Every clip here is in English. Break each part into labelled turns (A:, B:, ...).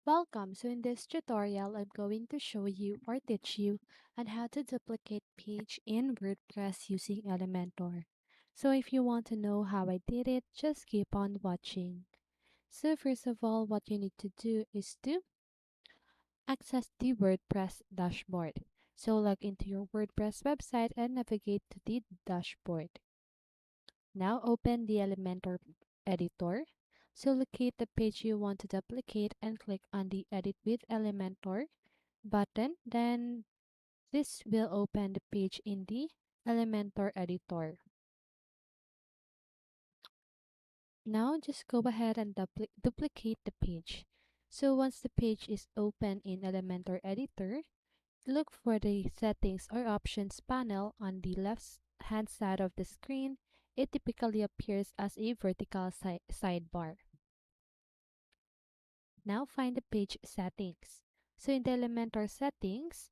A: Welcome. So in this tutorial, I'm going to show you or teach you on how to duplicate page in WordPress using Elementor. So if you want to know how I did it, just keep on watching. So first of all, what you need to do is to access the WordPress dashboard. So log into your WordPress website and navigate to the dashboard. Now open the Elementor editor. So locate the page you want to duplicate and click on the Edit with Elementor button. Then this will open the page in the Elementor editor. Now just go ahead and duplicate the page. So once the page is open in Elementor editor, look for the settings or options panel on the left hand side of the screen. It typically appears as a vertical sidebar. Now find the page settings. So in the Elementor settings,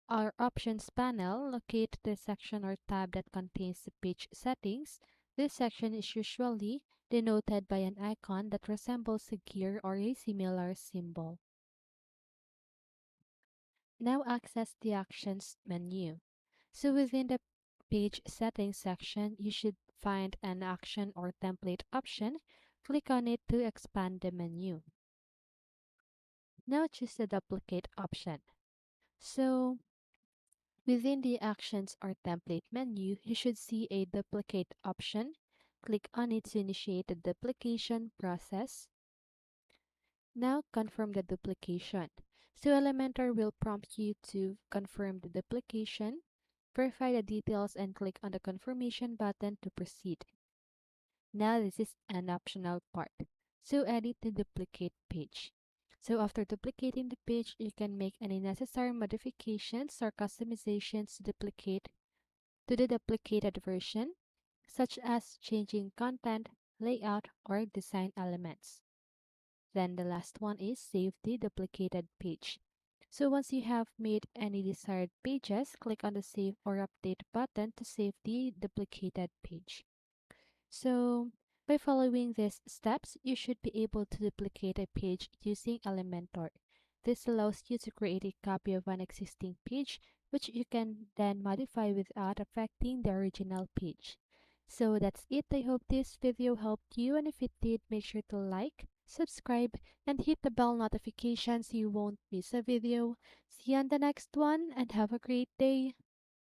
A: our options panel, locate the section or tab that contains the page settings. This section is usually denoted by an icon that resembles a gear or a similar symbol. Now access the Actions menu. So within the Page Settings section, you should find an action or template option. Click on it to expand the menu. Now choose the Duplicate option. So within the Actions or Template menu, you should see a Duplicate option. Click on it to initiate the duplication process. Now confirm the duplication. So Elementor will prompt you to confirm the duplication, verify the details, and click on the confirmation button to proceed. Now this is an optional part. So edit the duplicate page. So after duplicating the page, you can make any necessary modifications or customizations to the duplicated version, such as changing content, layout, or design elements. Then the last one is save the duplicated page. So once you have made any desired pages, click on the Save or Update button to save the duplicated page. So by following these steps, you should be able to duplicate a page using Elementor. This allows you to create a copy of an existing page, which you can then modify without affecting the original page. So that's it. I hope this video helped you, and if it did, make sure to like, subscribe, and hit the bell notification so you won't miss a video. See you on the next one, and have a great day.